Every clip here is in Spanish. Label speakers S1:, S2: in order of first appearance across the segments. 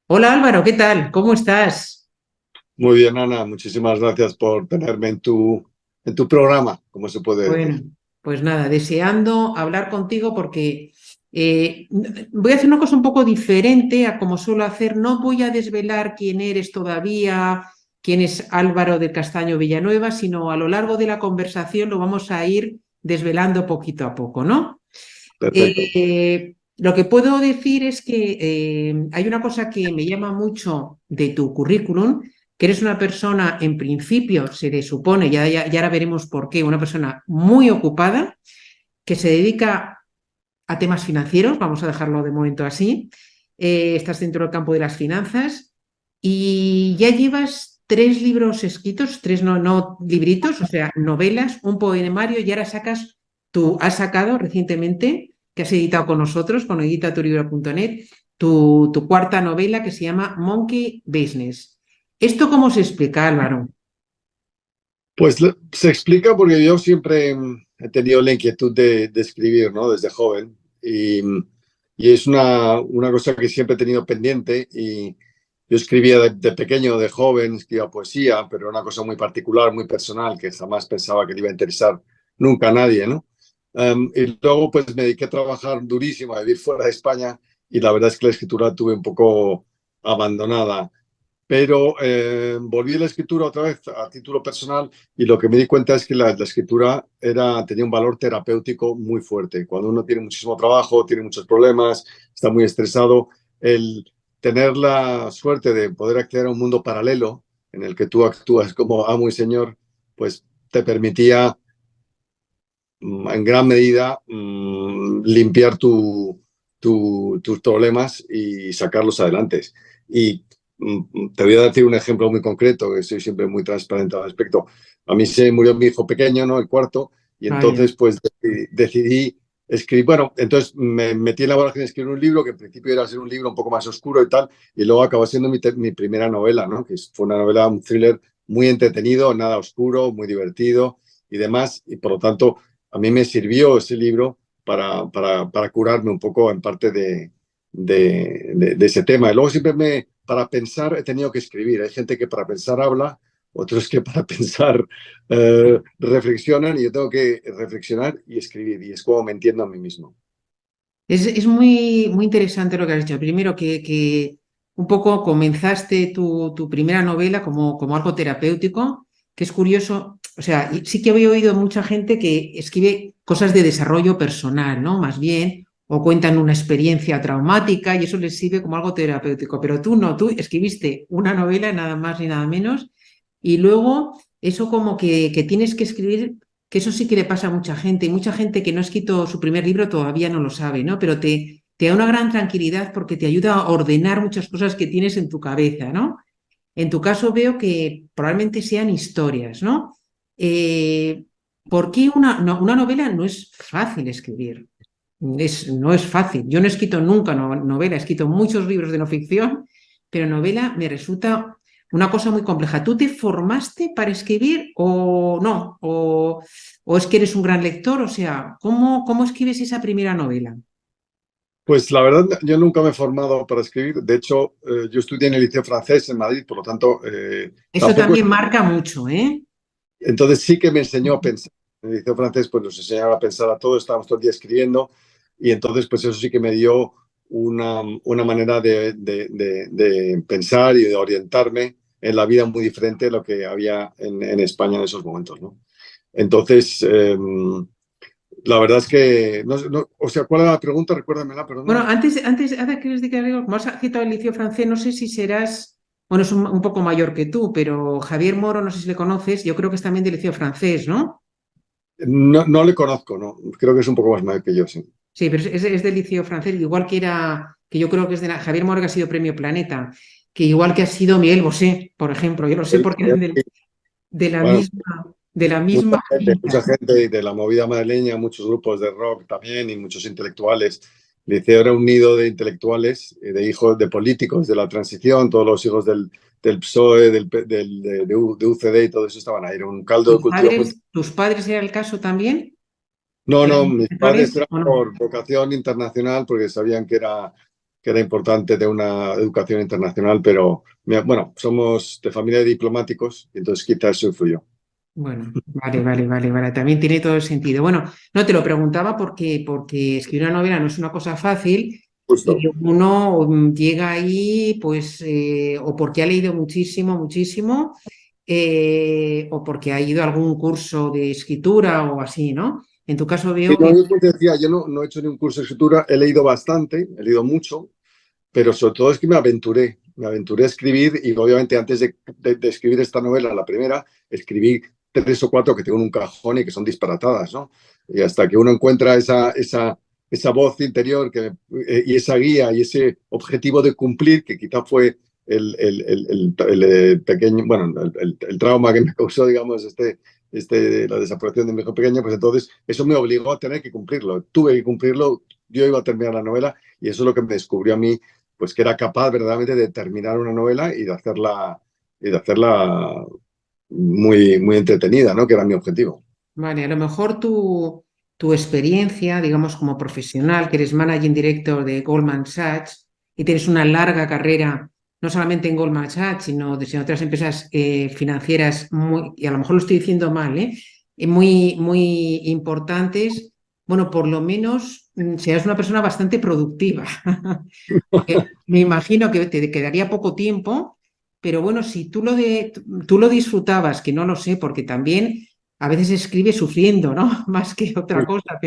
S1: Hola Álvaro, ¿qué tal? ¿Cómo estás?
S2: Muy bien, Ana, muchísimas gracias por tenerme en tu programa, como se puede
S1: Bueno,
S2: decir.
S1: pues nada, deseando hablar contigo porque voy a hacer una cosa un poco diferente a como suelo hacer. No voy a desvelar quién eres todavía, quién es Álvaro del Castaño Villanueva, sino a lo largo de la conversación lo vamos a ir desvelando poquito a poco, ¿no?
S2: Perfecto.
S1: Lo que puedo decir es que hay una cosa que me llama mucho de tu currículum, que eres una persona, en principio, se le supone, ya ahora veremos por qué, una persona muy ocupada, que se dedica a temas financieros, vamos a dejarlo de momento así. Estás dentro del campo de las finanzas y ya llevas tres libros escritos, tres no libritos, o sea, novelas, un poemario y ahora has sacado recientemente, que has editado con nosotros, con editatulibro.net, tu cuarta novela que se llama Monkey Business. ¿Esto cómo se explica, Álvaro?
S2: Pues se explica porque yo siempre he tenido la inquietud de escribir, ¿no? Desde joven. Y es una cosa que siempre he tenido pendiente. Y yo escribía de pequeño, de joven, escribía poesía, pero era una cosa muy particular, muy personal, que jamás pensaba que le iba a interesar nunca a nadie, ¿no? Y luego pues me dediqué a trabajar durísimo, a vivir fuera de España, y la verdad es que la escritura tuve un poco abandonada. Pero volví a la escritura otra vez a título personal, y lo que me di cuenta es que la escritura tenía un valor terapéutico muy fuerte. Cuando uno tiene muchísimo trabajo, tiene muchos problemas, está muy estresado, el tener la suerte de poder acceder a un mundo paralelo en el que tú actúas como amo y señor, pues te permitía en gran medida limpiar tus problemas y sacarlos adelante. Y te voy a decir un ejemplo muy concreto, que soy siempre muy transparente al respecto. A mí se murió mi hijo pequeño, ¿no? El cuarto, y
S1: Vaya.
S2: entonces pues decidí escribir, bueno, entonces me metí en la vorágine de escribir un libro que en principio iba a ser un libro un poco más oscuro y tal, y luego acabó siendo mi primera novela, ¿no? Que fue una novela, un thriller muy entretenido, nada oscuro, muy divertido y demás, y por lo tanto a mí me sirvió ese libro para curarme un poco en parte de ese tema. Y luego siempre para pensar he tenido que escribir. Hay gente que para pensar habla, otros que para pensar reflexionan, y yo tengo que reflexionar y escribir, y es como me entiendo a mí mismo.
S1: Es muy interesante lo que has dicho. Primero, que un poco comenzaste tu primera novela como algo terapéutico, que es curioso. O sea, y sí que había oído mucha gente que escribe cosas de desarrollo personal, ¿no? Más bien, o cuentan una experiencia traumática y eso les sirve como algo terapéutico. Pero tú no, tú escribiste una novela, nada más ni nada menos, y luego eso como que tienes que escribir, que eso sí que le pasa a mucha gente, y mucha gente que no ha escrito su primer libro todavía no lo sabe, ¿no? Pero te da una gran tranquilidad porque te ayuda a ordenar muchas cosas que tienes en tu cabeza, ¿no? En tu caso veo que probablemente sean historias, ¿no? Eh, ¿Por qué una novela no es fácil escribir? No es fácil. Yo no he escrito nunca novela, he escrito muchos libros de no ficción, pero novela me resulta una cosa muy compleja. ¿Tú te formaste para escribir o no? ¿O es que eres un gran lector? O sea, ¿cómo escribes esa primera novela?
S2: Pues la verdad, yo nunca me he formado para escribir. De hecho, yo estudié en el Liceo Francés en Madrid, por lo tanto,
S1: Eso
S2: tampoco.
S1: también marca mucho, ¿eh?
S2: Entonces sí que me enseñó a pensar. En el liceo francés pues nos enseñaba a pensar a todos, estábamos todo el día escribiendo, y entonces pues eso sí que me dio una manera de pensar y de orientarme en la vida muy diferente de lo que había en España en esos momentos, ¿no? Entonces, la verdad es que, o sea, ¿cuál era la pregunta? Recuérdamela,
S1: Bueno,
S2: perdóname.
S1: antes que les diga algo, como has citado el liceo francés, no sé si serás, bueno, es un poco mayor que tú, pero Javier Moro, no sé si le conoces, yo creo que es también del liceo francés, ¿no?
S2: No, no le conozco, ¿no? Creo que es un poco más mayor que yo, sí.
S1: Sí, pero es del liceo francés, igual que yo creo que es de Javier Moro, que ha sido Premio Planeta, que igual que ha sido Miguel Bosé, por ejemplo, yo lo sé porque eran de la
S2: Bueno,
S1: misma
S2: mucha
S1: quinta.
S2: gente de la movida madrileña, muchos grupos de rock también y muchos intelectuales. El liceo era un nido de intelectuales, de hijos de políticos de la transición, todos los hijos del PSOE, de UCD y todo eso estaban ahí. Era un caldo de cultivo muy.
S1: ¿Tus padres era el caso también?
S2: No,
S1: ¿Eran
S2: no, mis padres
S1: intelectuales
S2: eran
S1: o no?
S2: por vocación internacional porque sabían que era que era importante de una educación internacional, pero bueno, somos de familia de diplomáticos, y entonces quizás eso influyó.
S1: Bueno, vale. También tiene todo el sentido. Bueno, no te lo preguntaba porque escribir una novela no es una cosa fácil y
S2: Justo.
S1: uno llega ahí, pues, o porque ha leído muchísimo, o porque ha ido a algún curso de escritura o así, ¿no? En tu caso
S2: Y
S1: veo
S2: no,
S1: que,
S2: yo como te decía, yo no he hecho ni un curso de escritura, he leído bastante, he leído mucho, pero sobre todo es que me aventuré a escribir y obviamente antes de escribir esta novela, la primera, escribí tres o cuatro que tengo en un cajón y que son disparatadas, ¿no? Y hasta que uno encuentra esa voz interior y esa guía y ese objetivo de cumplir, que quizá fue el pequeño, bueno, el trauma que me causó, digamos, la desaparición de mi hijo pequeño, pues entonces eso me obligó a tener que cumplirlo. Tuve que cumplirlo, yo iba a terminar la novela y eso es lo que me descubrió a mí pues que era capaz verdaderamente de terminar una novela y de hacerla muy entretenida, ¿no? Que era mi objetivo.
S1: vale, a lo mejor tu experiencia, digamos, como profesional, que eres Managing Director de Goldman Sachs y tienes una larga carrera, no solamente en Goldman Sachs, sino en otras empresas financieras, y a lo mejor lo estoy diciendo mal, muy importantes. Bueno, por lo menos seas una persona bastante productiva, porque me imagino que te quedaría poco tiempo, pero bueno, si tú lo disfrutabas, que no lo sé, porque también a veces escribe sufriendo, ¿no? Más que otra cosa,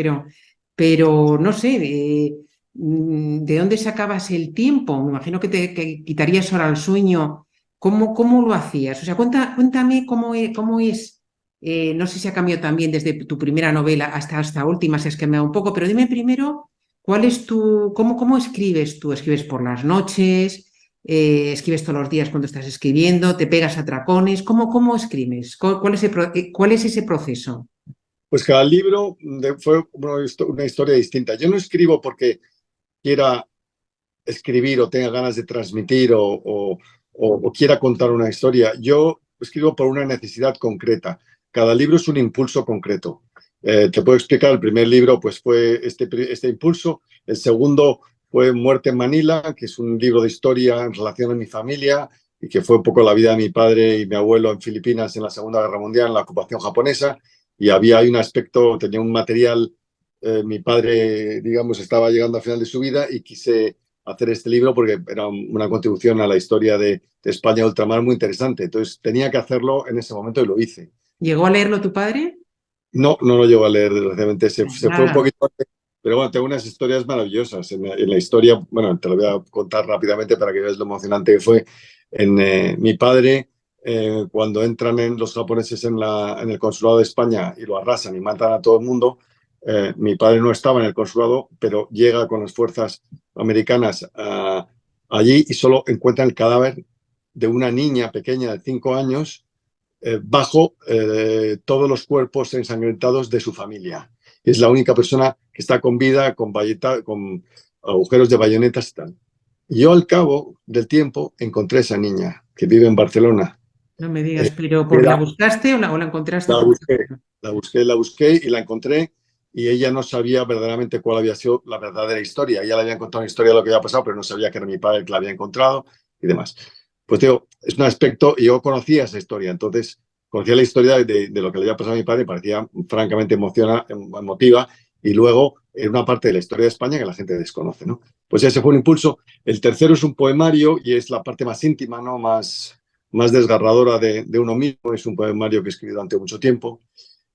S1: pero no sé, ¿de dónde sacabas el tiempo? Me imagino que quitarías ahora el sueño. ¿Cómo lo hacías? O sea, cuéntame cómo es. No sé si ha cambiado también desde tu primera novela hasta esta última, si has cambiado un poco, pero dime primero, ¿cuál es cómo escribes tú? ¿Escribes por las noches? ¿Escribes todos los días cuando estás escribiendo? ¿Te pegas a tracones? ¿Cómo escribes? ¿Cuál es ese proceso?
S2: Pues cada libro fue una historia distinta. Yo no escribo porque quiera escribir o tenga ganas de transmitir o quiera contar una historia. Yo escribo por una necesidad concreta. Cada libro es un impulso concreto. Te puedo explicar, el primer libro pues fue este impulso, el segundo fue Muerte en Manila, que es un libro de historia en relación a mi familia y que fue un poco la vida de mi padre y mi abuelo en Filipinas en la Segunda Guerra Mundial, en la ocupación japonesa, y hay un aspecto, tenía un material, mi padre, digamos, estaba llegando al final de su vida y quise hacer este libro porque era una contribución a la historia de España de ultramar muy interesante. Entonces tenía que hacerlo en ese momento y lo hice.
S1: ¿Llegó a leerlo tu padre?
S2: No lo llevo a leer, desgraciadamente. Se fue un
S1: Nada.
S2: poquito antes, pero bueno, tengo unas historias maravillosas. En la historia, bueno, te lo voy a contar rápidamente para que veas lo emocionante que fue. Mi padre, cuando entran los japoneses en el consulado de España y lo arrasan y matan a todo el mundo, mi padre no estaba en el consulado, pero llega con las fuerzas americanas allí y solo encuentra el cadáver de una niña pequeña de 5 años bajo todos los cuerpos ensangrentados de su familia. Es la única persona que está con vida, con agujeros de bayonetas y tal. Yo al cabo del tiempo encontré a esa niña que vive en Barcelona.
S1: No me digas,
S2: Eh,
S1: pero ¿porque la
S2: era,
S1: buscaste o la encontraste
S2: la
S1: por
S2: busqué,
S1: casualidad?
S2: la busqué y la encontré y ella no sabía verdaderamente cuál había sido la verdadera historia. Ella le había contado una historia de lo que había pasado, pero no sabía que era mi padre el que la había encontrado y demás. Pues digo, es un aspecto, y yo conocía esa historia, entonces conocía la historia de lo que le había pasado a mi padre, parecía francamente emotiva, y luego en una parte de la historia de España que la gente desconoce, ¿no? Pues ese fue un impulso. El tercero es un poemario y es la parte más íntima, ¿no? Más desgarradora de uno mismo, es un poemario que escribí durante mucho tiempo.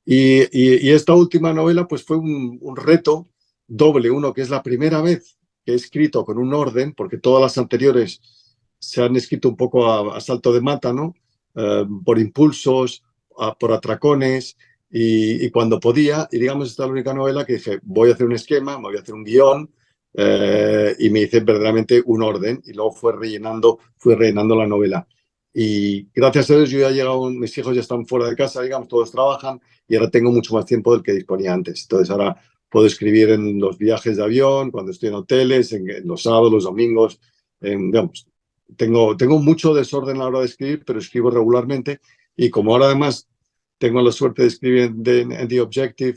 S2: Y esta última novela pues fue un reto doble, uno que es la primera vez que he escrito con un orden, porque todas las anteriores se han escrito un poco a salto de mata, ¿no? Por impulsos, por atracones y cuando podía. Y digamos, esta es la única novela que dije, voy a hacer un esquema, me voy a hacer un guión y me hice verdaderamente un orden y luego fui rellenando la novela. Y gracias a Dios yo ya he llegado, mis hijos ya están fuera de casa, digamos, todos trabajan y ahora tengo mucho más tiempo del que disponía antes. Entonces ahora puedo escribir en los viajes de avión, cuando estoy en hoteles, en los sábados, los domingos, digamos, tengo mucho desorden a la hora de escribir, pero escribo regularmente y como ahora además tengo la suerte de escribir en The Objective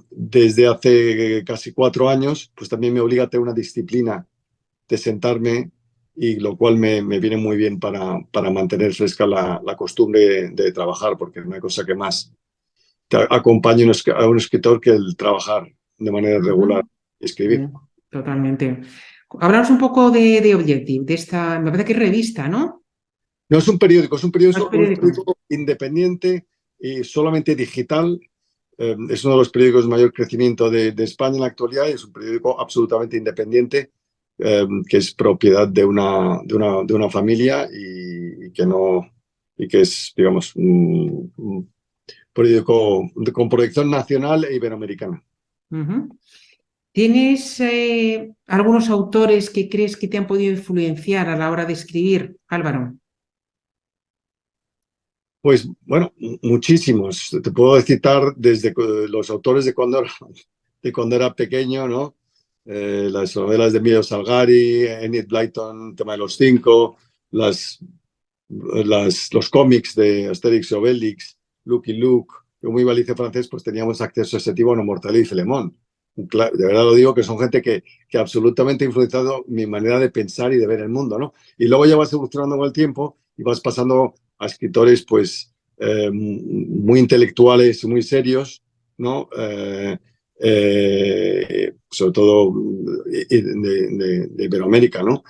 S2: desde hace casi 4 años, pues también me obliga a tener una disciplina de sentarme y lo cual me viene muy bien para mantener fresca la costumbre de trabajar, porque no hay cosa que más te acompañe a un escritor que el trabajar de manera regular
S1: Ujú.
S2: y escribir.
S1: Totalmente. Hablamos un poco de Objective, de esta, me parece que es revista, ¿no?
S2: No es un periódico, es
S1: No es
S2: un
S1: periódico.
S2: periódico independiente y solamente digital. Es uno de los periódicos de mayor crecimiento de España en la actualidad y es un periódico absolutamente independiente que es propiedad de una familia y que no y que es, digamos, un periódico con proyección nacional e iberoamericana.
S1: Ujú. ¿Tienes algunos autores que crees que te han podido influenciar a la hora de escribir, Álvaro?
S2: Pues bueno, muchísimos. Te puedo citar desde los autores de cuando era pequeño, ¿no? Las novelas de Emilio Salgari, Enid Blyton, Tema de los Cinco, las, los cómics de Asterix y Obelix, Lucky Luke. Yo muy valice francés, pues teníamos acceso a ese tipo, no Mortadelo y Filemón. De verdad lo digo, que son gente que absolutamente ha influenciado mi manera de pensar y de ver el mundo, ¿no? Y luego ya vas evolucionando con el tiempo y vas pasando a escritores, pues, muy intelectuales, muy serios, ¿no? Sobre todo de Iberoamérica, ¿no?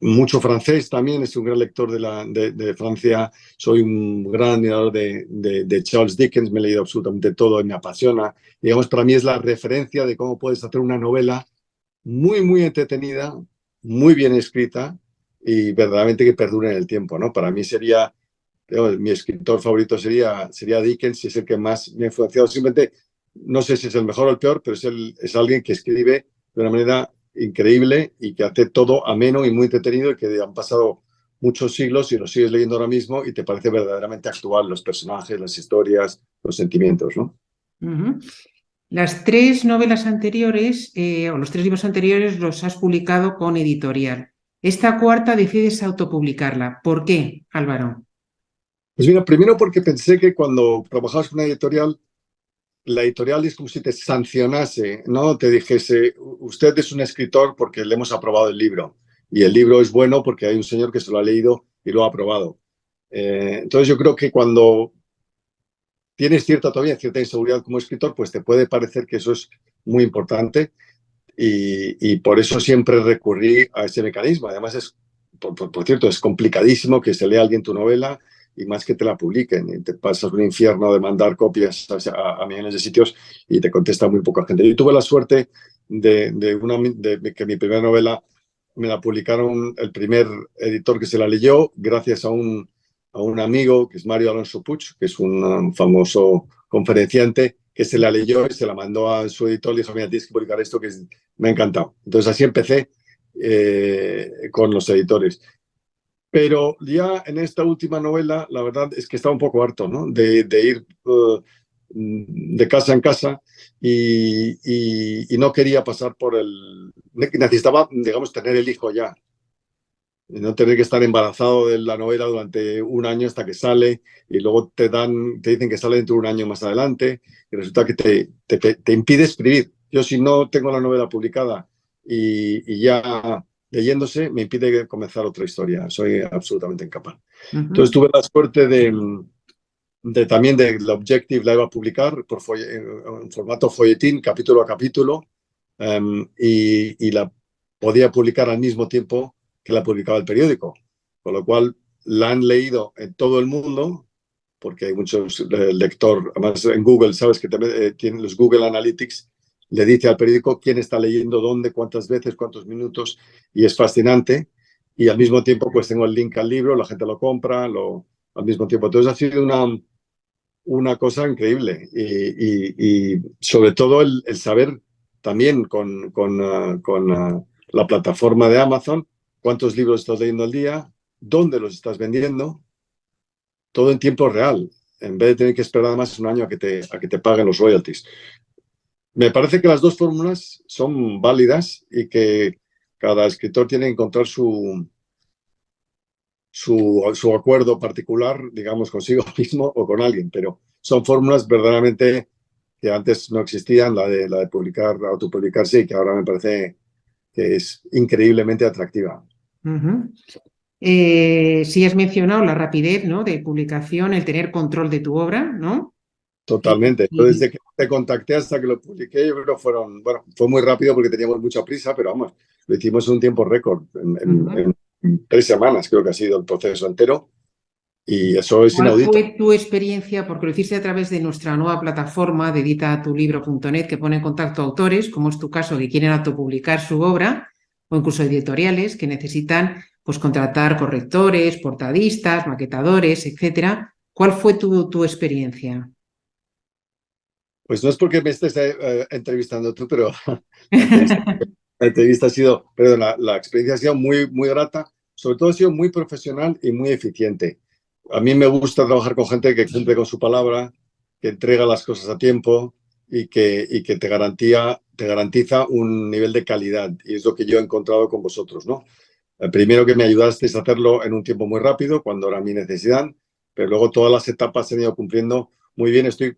S2: Mucho francés también, es un gran lector de Francia, soy un gran admirador de Charles Dickens, me he leído absolutamente todo y me apasiona. Digamos, para mí es la referencia de cómo puedes hacer una novela muy, muy entretenida, muy bien escrita y verdaderamente que perdure en el tiempo, ¿no? Para mí sería, digamos, mi escritor favorito sería Dickens y es el que más me ha influenciado. Simplemente, no sé si es el mejor o el peor, pero es alguien que escribe de una manera increíble y que hace todo ameno y muy entretenido y que han pasado muchos siglos y lo sigues leyendo ahora mismo y te parece verdaderamente actual los personajes, las historias, los sentimientos, ¿no?
S1: Ujú. Las tres novelas anteriores, o los tres libros anteriores, los has publicado con editorial. Esta cuarta decides autopublicarla. ¿Por qué, Álvaro?
S2: Pues mira, primero porque pensé que cuando trabajabas con una editorial, la editorial es como si te sancionase, ¿no? Te dijese, usted es un escritor porque le hemos aprobado el libro. Y el libro es bueno porque hay un señor que se lo ha leído y lo ha aprobado. Entonces yo creo que cuando tienes todavía cierta inseguridad como escritor, pues te puede parecer que eso es muy importante y por eso siempre recurrí a ese mecanismo. Además, por cierto, es complicadísimo que se lea alguien tu novela y más que te la publiquen. Y te pasas un infierno de mandar copias a millones de sitios y te contesta muy poca gente. Yo tuve la suerte de que mi primera novela me la publicaron el primer editor que se la leyó gracias a un amigo que es Mario Alonso Puig, que es un famoso conferenciante, que se la leyó y se la mandó a su editor y dijo, mira, tienes que publicar esto que me ha encantado. Entonces así empecé con los editores. Pero ya en esta última novela, la verdad es que estaba un poco harto, ¿no? De ir de casa en casa y no quería pasar por el... Necesitaba, digamos, tener el hijo ya, no tener que estar embarazado de la novela durante un año hasta que sale y luego te dicen que sale dentro de un año más adelante y resulta que te impide escribir. Yo si no tengo la novela publicada y ya leyéndose, me impide comenzar otra historia. Soy absolutamente incapaz. Entonces
S1: Ujú.
S2: tuve la suerte también de la Objective la iba a publicar en formato folletín, capítulo a capítulo, y la podía publicar al mismo tiempo que la publicaba el periódico, con lo cual la han leído en todo el mundo, porque hay muchos lectores, además en Google, sabes que también tienen los Google Analytics, le dice al periódico quién está leyendo, dónde, cuántas veces, cuántos minutos, y es fascinante. Y al mismo tiempo, pues tengo el link al libro, la gente lo compra, al mismo tiempo. Entonces ha sido una cosa increíble y sobre todo el saber también con la plataforma de Amazon cuántos libros estás leyendo al día, dónde los estás vendiendo, todo en tiempo real, en vez de tener que esperar además un año a que te paguen los royalties. Me parece que las dos fórmulas son válidas y que cada escritor tiene que encontrar su acuerdo particular, digamos, consigo mismo o con alguien, pero son fórmulas verdaderamente que antes no existían, la de publicar, autopublicarse, y que ahora me parece que es increíblemente atractiva.
S1: Ujú. Sí has mencionado la rapidez, ¿no?, de publicación, el tener control de tu obra, ¿no? Y,
S2: Totalmente. Yo
S1: y-
S2: desde que te contacté hasta que lo publiqué, yo creo que fue muy rápido porque teníamos mucha prisa, pero vamos, lo hicimos en un tiempo récord.
S1: Ujú.
S2: En 3 semanas creo que ha sido el proceso entero y eso es
S1: ¿Cuál
S2: inaudito.
S1: fue tu experiencia? Porque lo hiciste a través de nuestra nueva plataforma de editatulibro.net, que pone en contacto a autores, como es tu caso, que quieren autopublicar su obra, o incluso editoriales que necesitan, pues, contratar correctores, portadistas, maquetadores, etcétera. ¿Cuál fue tu experiencia?
S2: Pues no es porque me estés entrevistando tú, pero la entrevista, la entrevista ha sido, perdón, la experiencia ha sido muy, muy grata, sobre todo ha sido muy profesional y muy eficiente. A mí me gusta trabajar con gente que cumple con su palabra, que entrega las cosas a tiempo y que te garantiza un nivel de calidad. Y es lo que yo he encontrado con vosotros, ¿no? Primero que me ayudasteis a hacerlo en un tiempo muy rápido, cuando era mi necesidad, pero luego todas las etapas se han ido cumpliendo muy bien. Estoy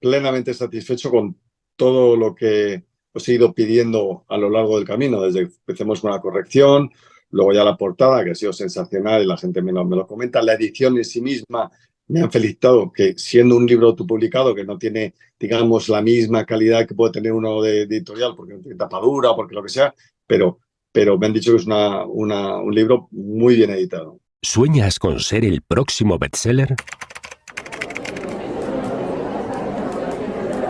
S2: plenamente satisfecho con todo lo que os he ido pidiendo a lo largo del camino, desde que empecemos con la corrección, luego ya la portada, que ha sido sensacional y la gente me lo comenta, la edición en sí misma, me han felicitado que siendo un libro autopublicado que no tiene, digamos, la misma calidad que puede tener uno de editorial, porque no tiene tapadura, porque lo que sea, pero me han dicho que es un libro muy bien editado.
S3: ¿Sueñas con ser el próximo bestseller?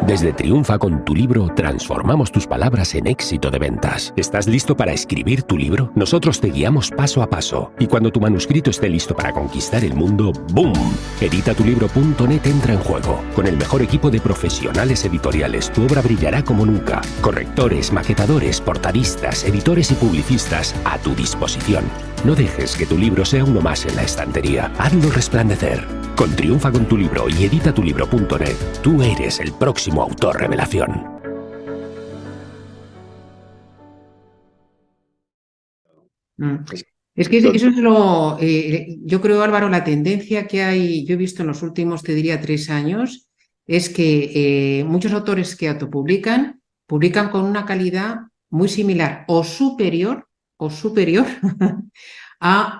S3: Desde Triunfa con tu libro transformamos tus palabras en éxito de ventas. ¿Estás listo para escribir tu libro? Nosotros te guiamos paso a paso. Y cuando tu manuscrito esté listo para conquistar el mundo, ¡boom! Editatulibro.net entra en juego. Con el mejor equipo de profesionales editoriales, tu obra brillará como nunca. Correctores, maquetadores, portadistas, editores y publicistas a tu disposición. No dejes que tu libro sea uno más en la estantería. Hazlo resplandecer. Con Triunfa con tu libro y editatulibro.net, tú eres el próximo autor revelación.
S1: Mm. Es que eso es lo, yo creo, Álvaro, la tendencia que hay, yo he visto en los últimos, te diría, 3 años, es que muchos autores que autopublican, publican con una calidad muy similar o superior a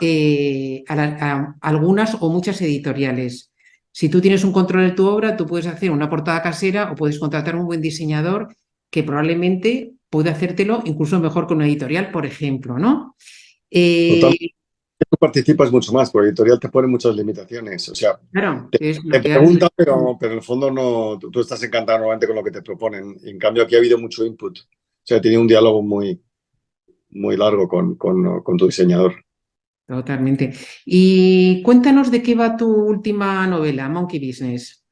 S1: algunas o muchas editoriales. Si tú tienes un control de tu obra, tú puedes hacer una portada casera o puedes contratar a un buen diseñador que probablemente puede hacértelo incluso mejor que una editorial, por ejemplo, ¿no?
S2: Total,
S1: Eh,
S2: tú participas mucho más, porque editorial te pone muchas limitaciones. O sea,
S1: claro,
S2: te,
S1: es lo
S2: te
S1: que hay.
S2: preguntan, pero en el fondo no, tú estás encantado normalmente con lo que te proponen. En cambio, aquí ha habido mucho input. O sea, he tenido un diálogo muy, muy largo con tu diseñador.
S1: Totalmente. Y cuéntanos de qué va tu última novela, Monkey Business.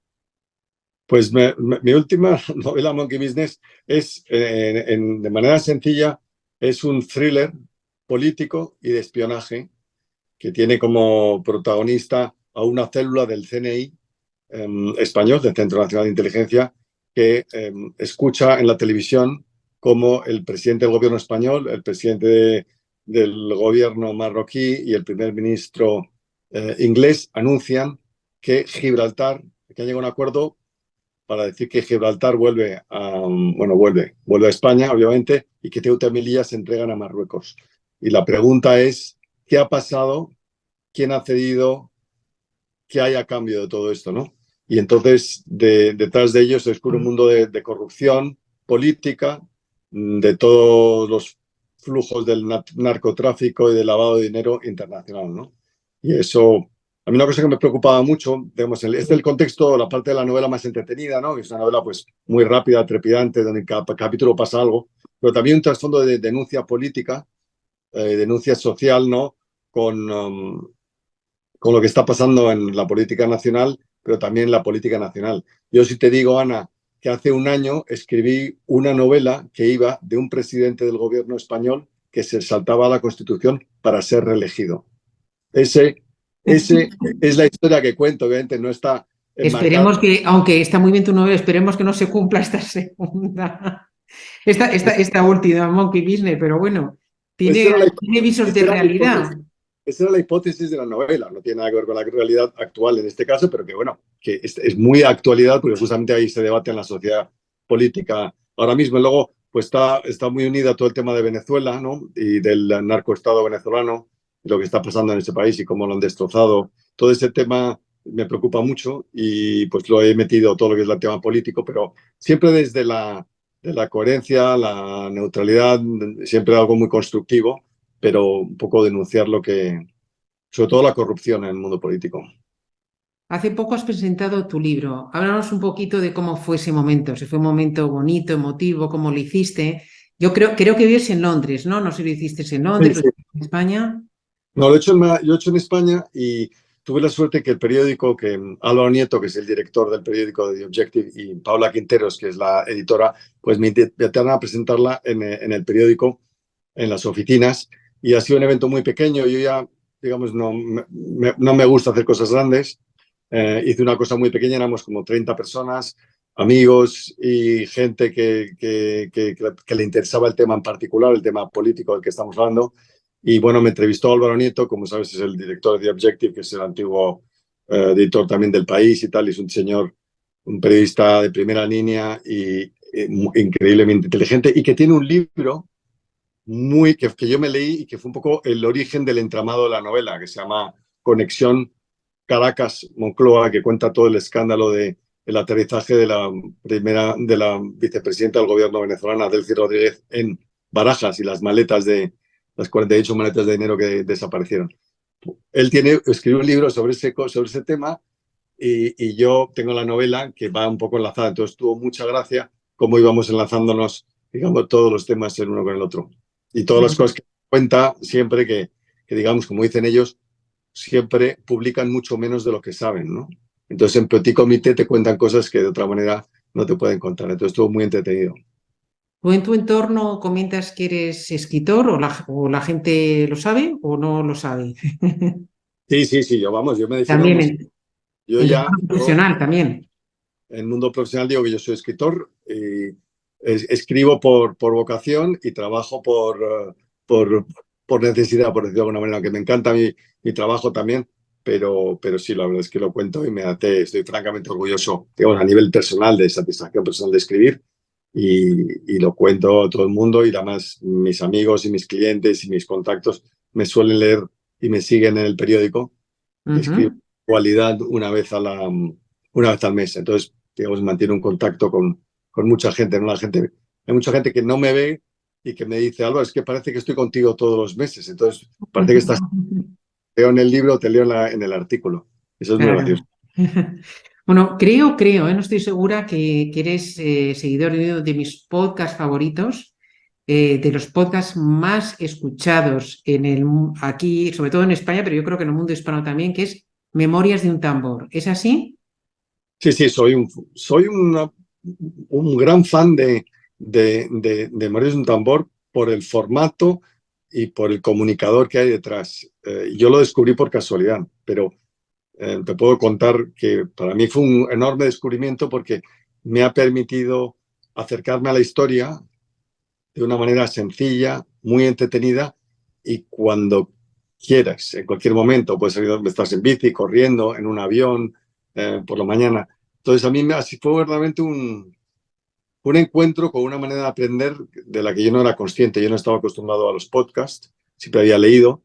S2: Pues mi última novela, Monkey Business, es, de manera sencilla, es un thriller político y de espionaje que tiene como protagonista a una célula del CNI español, del Centro Nacional de Inteligencia, que escucha en la televisión cómo el presidente del gobierno español, el presidente del gobierno marroquí y el primer ministro inglés anuncian que Gibraltar, que han llegado a un acuerdo para decir que Gibraltar vuelve a España, obviamente, y que Ceuta y Melilla se entregan a Marruecos. Y la pregunta es, ¿qué ha pasado? ¿Quién ha cedido? ¿Qué hay a cambio de todo esto, no? Y entonces, detrás de ellos se descubre un mundo de corrupción política, de todos los flujos del narcotráfico y del lavado de dinero internacional, ¿no? Y eso, a mí una cosa que me preocupaba mucho, digamos, es el contexto, la parte de la novela más entretenida, ¿no? Que es una novela pues muy rápida, trepidante, donde en cada capítulo pasa algo, pero también un trasfondo de denuncia política, denuncia social, ¿no? Con lo que está pasando en la política nacional, pero también en la política nacional. Yo sí te digo, Ana, que hace un año escribí una novela que iba de un presidente del gobierno español que se saltaba a la Constitución para ser reelegido. Ese es la historia que cuento, obviamente no está enmarcada.
S1: Esperemos que, aunque está muy bien tu novela, esperemos que no se cumpla esta segunda, esta última Monkey Business, pero bueno,
S2: Esa
S1: tiene,
S2: era la,
S1: tiene visos de
S2: esa era la
S1: realidad.
S2: hipótesis. Esa era la hipótesis de la novela, no tiene nada que ver con la realidad actual en este caso, pero que bueno, que es muy de actualidad porque justamente ahí se debate en la sociedad política ahora mismo. Luego, pues está muy unida a todo el tema de Venezuela, ¿no? Y del narcoestado venezolano, y lo que está pasando en ese país y cómo lo han destrozado. Todo ese tema me preocupa mucho y pues lo he metido todo lo que es el tema político, pero siempre desde de la coherencia, la neutralidad, siempre algo muy constructivo, pero un poco denunciar sobre todo la corrupción en el mundo político.
S1: Hace poco has presentado tu libro. Háblanos un poquito de cómo fue ese momento. Si fue un momento bonito, emotivo, cómo lo hiciste. Yo creo que vives en Londres, ¿no? No sé si lo hiciste en
S2: Sí,
S1: Londres,
S2: sí.
S1: en España.
S2: No, lo he hecho en España y tuve la suerte que el periódico, que Álvaro Nieto, que es el director del periódico de The Objective, y Paula Quinteros, que es la editora, pues me invitaron a presentarla en el periódico, en las oficinas, y ha sido un evento muy pequeño. Yo ya, digamos, no me gusta hacer cosas grandes. Hice una cosa muy pequeña, éramos como 30 personas, amigos y gente que le interesaba el tema en particular, el tema político del que estamos hablando. Y bueno, me entrevistó Álvaro Nieto, como sabes, es el director de The Objective, que es el antiguo editor también del País y tal. Y es un señor, un periodista de primera línea y increíblemente inteligente y que tiene un libro que yo me leí y que fue un poco el origen del entramado de la novela, que se llama Conexión Caracas-Moncloa, que cuenta todo el escándalo del aterrizaje de la vicepresidenta del gobierno venezolana, Delcy Rodríguez, en Barajas y las 48 maletas de dinero que desaparecieron. Él escribió un libro sobre ese tema y yo tengo la novela que va un poco enlazada. Entonces tuvo mucha gracia cómo íbamos enlazándonos, digamos, todos los temas el uno con el otro. Y todas las cosas que cuenta siempre que digamos, como dicen ellos, siempre publican mucho menos de lo que saben, ¿no? Entonces en Petit Comité te cuentan cosas que de otra manera no te pueden contar. Entonces estuvo muy entretenido.
S1: ¿Tú en tu entorno comentas que eres escritor o la gente lo sabe o no lo sabe?
S2: Sí, sí, sí, yo me defino
S1: También
S2: como... Yo
S1: en tu
S2: ya,
S1: entorno profesional también.
S2: en el mundo profesional digo que yo soy escritor y escribo por vocación y trabajo por, por necesidad, por decirlo de alguna manera, que me encanta mi trabajo también, pero sí, la verdad es que lo cuento y estoy francamente orgulloso, digamos, a nivel personal, de satisfacción personal de escribir y lo cuento a todo el mundo y además mis amigos y mis clientes y mis contactos me suelen leer y me siguen en el periódico. Escribo
S1: Ujú.
S2: cualidad una vez al mes. Entonces, digamos, mantiene un contacto con mucha gente, ¿no? Hay mucha gente que no me ve y que me dice, Álvaro, es que parece que estoy contigo todos los meses. Entonces, parece que leo en el libro, te leo en el artículo. Eso es muy
S1: Claro.
S2: gracioso.
S1: Bueno, no estoy segura que eres seguidor de uno de mis podcasts favoritos, de los podcasts más escuchados aquí, sobre todo en España, pero yo creo que en el mundo hispano también, que es Memorias de un tambor. ¿Es así?
S2: Sí, sí, un gran fan de Mario un tambor por el formato y por el comunicador que hay detrás. Yo lo descubrí por casualidad, pero te puedo contar que para mí fue un enorme descubrimiento porque me ha permitido acercarme a la historia de una manera sencilla, muy entretenida y cuando quieras, en cualquier momento, puedes salir, estás en bici, corriendo, en un avión, por la mañana. Entonces a mí así fue verdaderamente un encuentro con una manera de aprender de la que yo no era consciente. Yo no estaba acostumbrado a los podcasts, siempre había leído.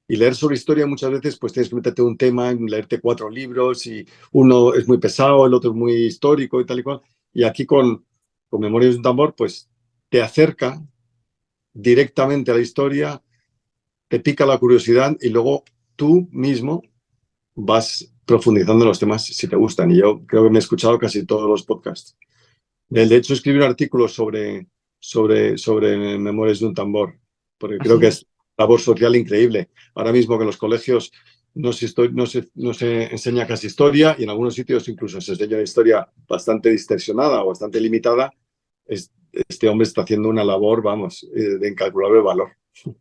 S2: Y leer sobre historia muchas veces pues tienes que meterte un tema, leerte 4 libros y uno es muy pesado, el otro es muy histórico y tal y cual. Y aquí con Memorias de un tambor pues te acerca directamente a la historia, te pica la curiosidad y luego tú mismo vas profundizando en los temas si te gustan. Y yo creo que me he escuchado casi todos los podcasts. De hecho, escribí un artículo sobre Memorias de un tambor, porque creo que
S1: Así.
S2: es labor social increíble. Ahora mismo que en los colegios no se enseña casi historia y en algunos sitios incluso se enseña una historia bastante distorsionada o bastante limitada, este hombre está haciendo una labor, vamos, de incalculable valor.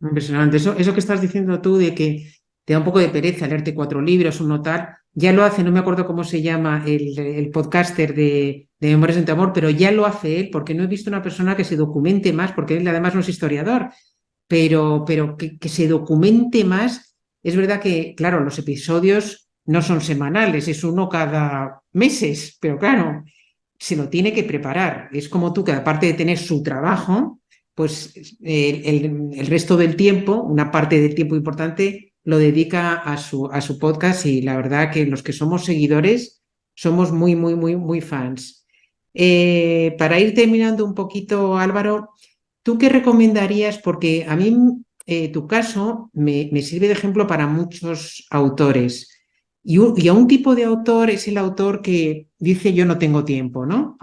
S1: Impresionante. Eso que estás diciendo tú de que te da un poco de pereza leerte 4 libros, un notar, ya lo hace, no me acuerdo cómo se llama el podcaster de Memorias de un Tambor, pero ya lo hace él, porque no he visto una persona que se documente más, porque él además no es historiador, pero que se documente más. Es verdad que, claro, los episodios no son semanales, es uno cada meses, pero claro, se lo tiene que preparar. Es como tú, que aparte de tener su trabajo, pues el resto del tiempo, una parte del tiempo importante, lo dedica a su podcast y la verdad que los que somos seguidores somos muy, muy, muy, muy fans. Para ir terminando un poquito, Álvaro, ¿tú qué recomendarías? Porque a mí tu caso me sirve de ejemplo para muchos autores. Y a un tipo de autor es el autor que dice yo no tengo tiempo, ¿no?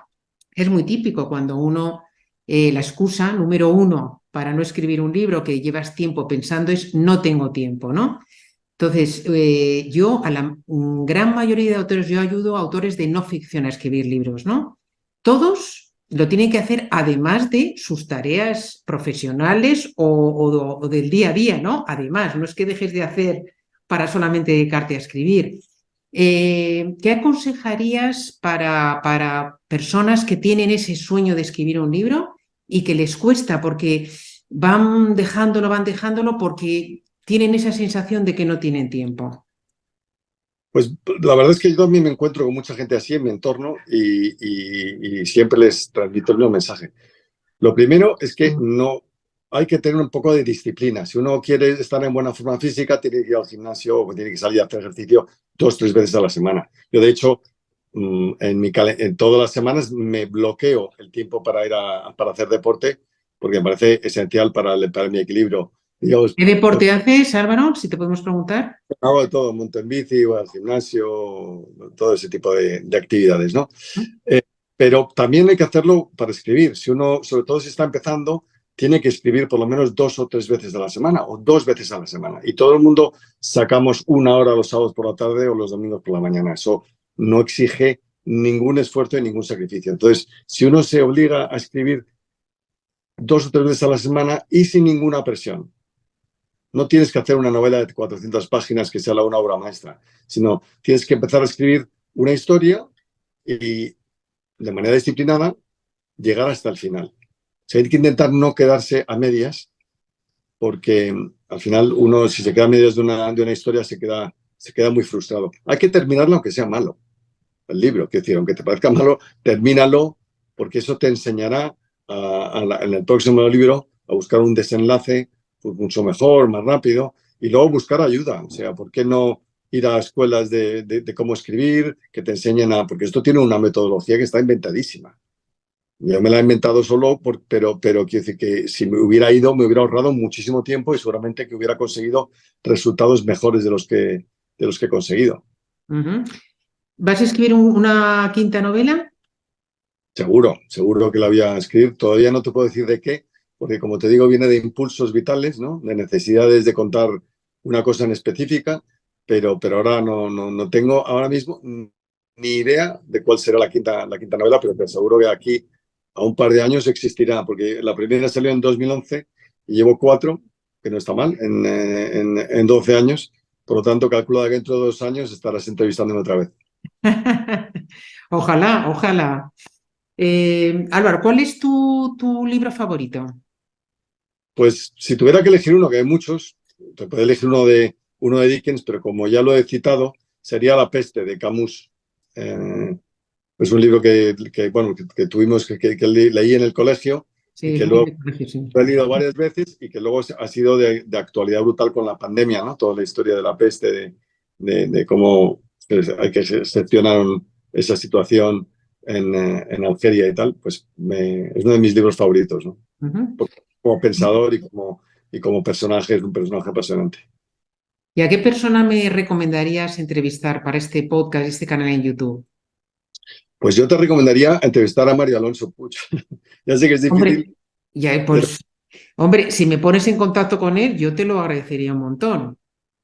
S1: Es muy típico cuando uno, la excusa número uno para no escribir un libro que llevas tiempo pensando es no tengo tiempo, ¿no? Entonces, yo a la gran mayoría de autores, yo ayudo a autores de no ficción a escribir libros, ¿no? Todos lo tienen que hacer además de sus tareas profesionales o del día a día, ¿no? Además, no es que dejes de hacer para solamente dedicarte a escribir. ¿Qué aconsejarías para personas que tienen ese sueño de escribir un libro y que les cuesta porque van dejándolo porque tienen esa sensación de que no tienen tiempo?
S2: Pues la verdad es que yo también me encuentro con mucha gente así en mi entorno y siempre les transmito el mismo mensaje. Lo primero es que no hay que tener un poco de disciplina. Si uno quiere estar en buena forma física, tiene que ir al gimnasio o tiene que salir a hacer ejercicio 2 o 3 veces a la semana. Yo, de hecho, en todas las semanas me bloqueo el tiempo para para hacer deporte porque me parece esencial para mi equilibrio. Digamos,
S1: ¿Qué deporte haces, Álvaro? Si te podemos preguntar.
S2: hago de todo, monto en bici, voy al gimnasio, todo ese tipo de actividades, ¿no? Eh, pero también hay que hacerlo para escribir. Si uno, sobre todo si está empezando, tiene que escribir por lo menos 2 o 3 veces a la semana o 2 veces a la semana. Y todo el mundo sacamos 1 hora los sábados por la tarde o los domingos por la mañana. Eso no exige ningún esfuerzo y ningún sacrificio. Entonces, si uno se obliga a escribir 2 o 3 veces a la semana y sin ninguna presión, no tienes que hacer una novela de 400 páginas que sea una obra maestra, sino tienes que empezar a escribir una historia y de manera disciplinada llegar hasta el final. O sea, hay que intentar no quedarse a medias, porque al final uno, si se queda a medias de una historia, se queda muy frustrado. Hay que terminarlo aunque sea malo, el libro. Es decir, aunque te parezca malo, termínalo, porque eso te enseñará en el próximo libro a buscar un desenlace pues, mucho mejor, más rápido, y luego buscar ayuda. O sea, ¿por qué no ir a escuelas de cómo escribir, que te enseñen porque esto tiene una metodología que está inventadísima. Yo me la he inventado solo, pero quiero decir que si me hubiera ido, me hubiera ahorrado muchísimo tiempo y seguramente que hubiera conseguido resultados mejores de los que he conseguido.
S1: Uh-huh. ¿Vas a escribir una quinta novela?
S2: Seguro que la voy a escribir. Todavía no te puedo decir de qué, porque como te digo, viene de impulsos vitales, ¿no? De necesidades de contar una cosa en específica, pero ahora no tengo ahora mismo ni idea de cuál será la quinta novela, pero te aseguro que aquí a un par de años existirá, porque la primera salió en 2011 y llevo 4, que no está mal, en 12 años. Por lo tanto, calculo que dentro de 2 años estarás entrevistándome otra vez.
S1: Ojalá, ojalá. Álvaro, ¿cuál es tu libro favorito?
S2: Pues si tuviera que elegir uno, que hay muchos, te puedo elegir uno de Dickens, pero como ya lo he citado, sería La peste de Camus. Es un libro que tuvimos, que leí en el colegio
S1: Sí,
S2: y
S1: es
S2: que
S1: muy
S2: luego
S1: de colegio, sí.
S2: lo he leído varias veces y que luego ha sido de actualidad brutal con la pandemia, ¿no? Toda la historia de la peste, de cómo hay que gestionar esa situación en Algeria y tal, pues es uno de mis libros favoritos, ¿no?
S1: Uh-huh.
S2: Como pensador y como personaje, es un personaje apasionante.
S1: ¿Y a qué persona me recomendarías entrevistar para este podcast, este canal en YouTube?
S2: Pues yo te recomendaría entrevistar a Mario Alonso Puig. Ya sé que es difícil,
S1: Hombre, ya,
S2: pero
S1: pues, hombre, si me pones en contacto con él, yo te lo agradecería un montón.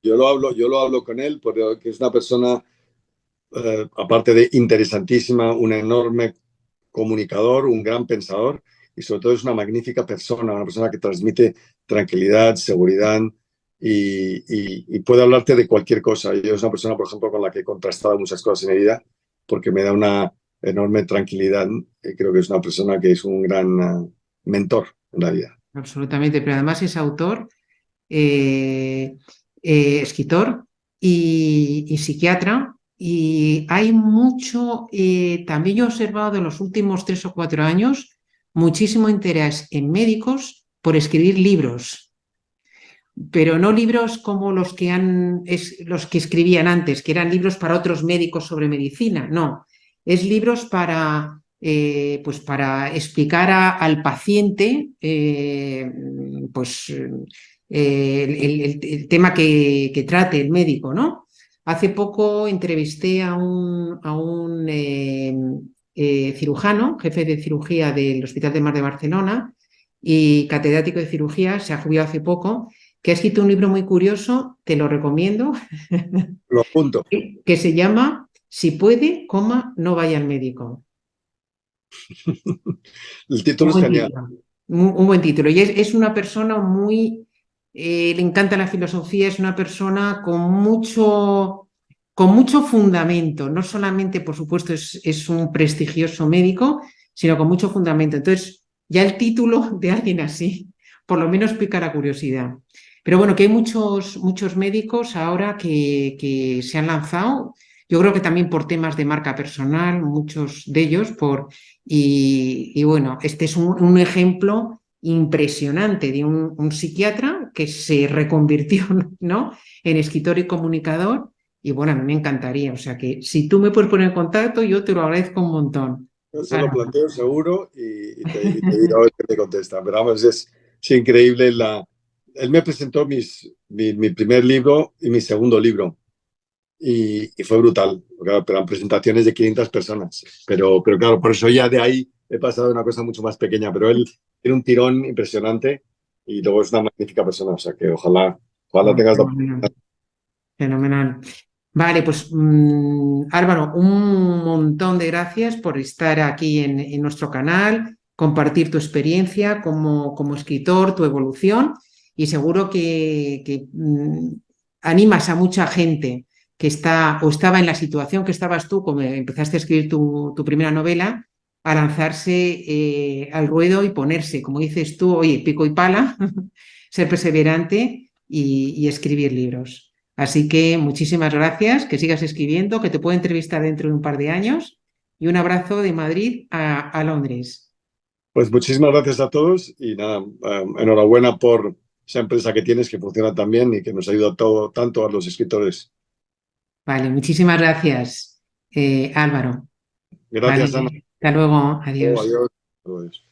S2: yo lo hablo con él porque es una persona, aparte de interesantísima, un enorme comunicador, un gran pensador y sobre todo es una magnífica persona, una persona que transmite tranquilidad, seguridad y puede hablarte de cualquier cosa. Yo es una persona, por ejemplo, con la que he contrastado muchas cosas en mi vida porque me da una enorme tranquilidad. Creo que es una persona que es un gran mentor en la vida.
S1: Absolutamente, pero además es autor, eh, escritor y psiquiatra y hay mucho, también yo he observado en los últimos 3 o 4 años, muchísimo interés en médicos por escribir libros, pero no libros como los que escribían antes, que eran libros para otros médicos sobre medicina, no, es libros pues para explicar al paciente pues, el tema que trate el médico, ¿no? Hace poco entrevisté a un cirujano, jefe de cirugía del Hospital de Mar de Barcelona y catedrático de cirugía, se ha jubilado hace poco, que ha escrito un libro muy curioso, te lo recomiendo,
S2: Lo apunto.
S1: que se llama Si puede, no vaya al médico.
S2: El
S1: Un
S2: título es
S1: buen
S2: genial.
S1: título, un buen título. Y es una persona le encanta la filosofía, es una persona con mucho fundamento. No solamente, por supuesto, es un prestigioso médico, sino con mucho fundamento. Entonces, ya el título de alguien así, por lo menos pica la curiosidad. Pero bueno, que hay muchos médicos ahora que se han lanzado. Yo creo que también por temas de marca personal, muchos de ellos, y bueno, este es un ejemplo impresionante de un psiquiatra que se reconvirtió, ¿no?, en escritor y comunicador. Y bueno, a mí me encantaría. O sea que si tú me puedes poner en contacto, yo te lo agradezco un montón.
S2: Yo se lo
S1: Álvaro.
S2: planteo seguro y te diré a ver qué te contesta. Pero vamos, es increíble. Él me presentó mi primer libro y mi segundo libro y fue brutal. Claro, pero eran presentaciones de 500 personas. Pero claro, por eso ya de ahí he pasado a una cosa mucho más pequeña. Pero él tiene un tirón impresionante y luego es una magnífica persona. O sea que ojalá
S1: Bueno,
S2: tengas la
S1: fenomenal, fenomenal. Vale, pues Álvaro, un montón de gracias por estar aquí en nuestro canal, compartir tu experiencia como escritor, tu evolución, y seguro que animas a mucha gente que está o estaba en la situación que estabas tú, como empezaste a escribir tu primera novela, a lanzarse al ruedo y ponerse, como dices tú, oye, pico y pala, ser perseverante y escribir libros. Así que muchísimas gracias, que sigas escribiendo, que te puedo entrevistar dentro de un par de años, y un abrazo de Madrid a Londres.
S2: Pues muchísimas gracias a todos y nada, enhorabuena por esa empresa que tienes que funciona tan bien y que nos ayuda tanto a los escritores.
S1: Vale, muchísimas gracias, Álvaro.
S2: Gracias, Ana.
S1: Vale, hasta luego, adiós.
S2: Adiós. Adiós.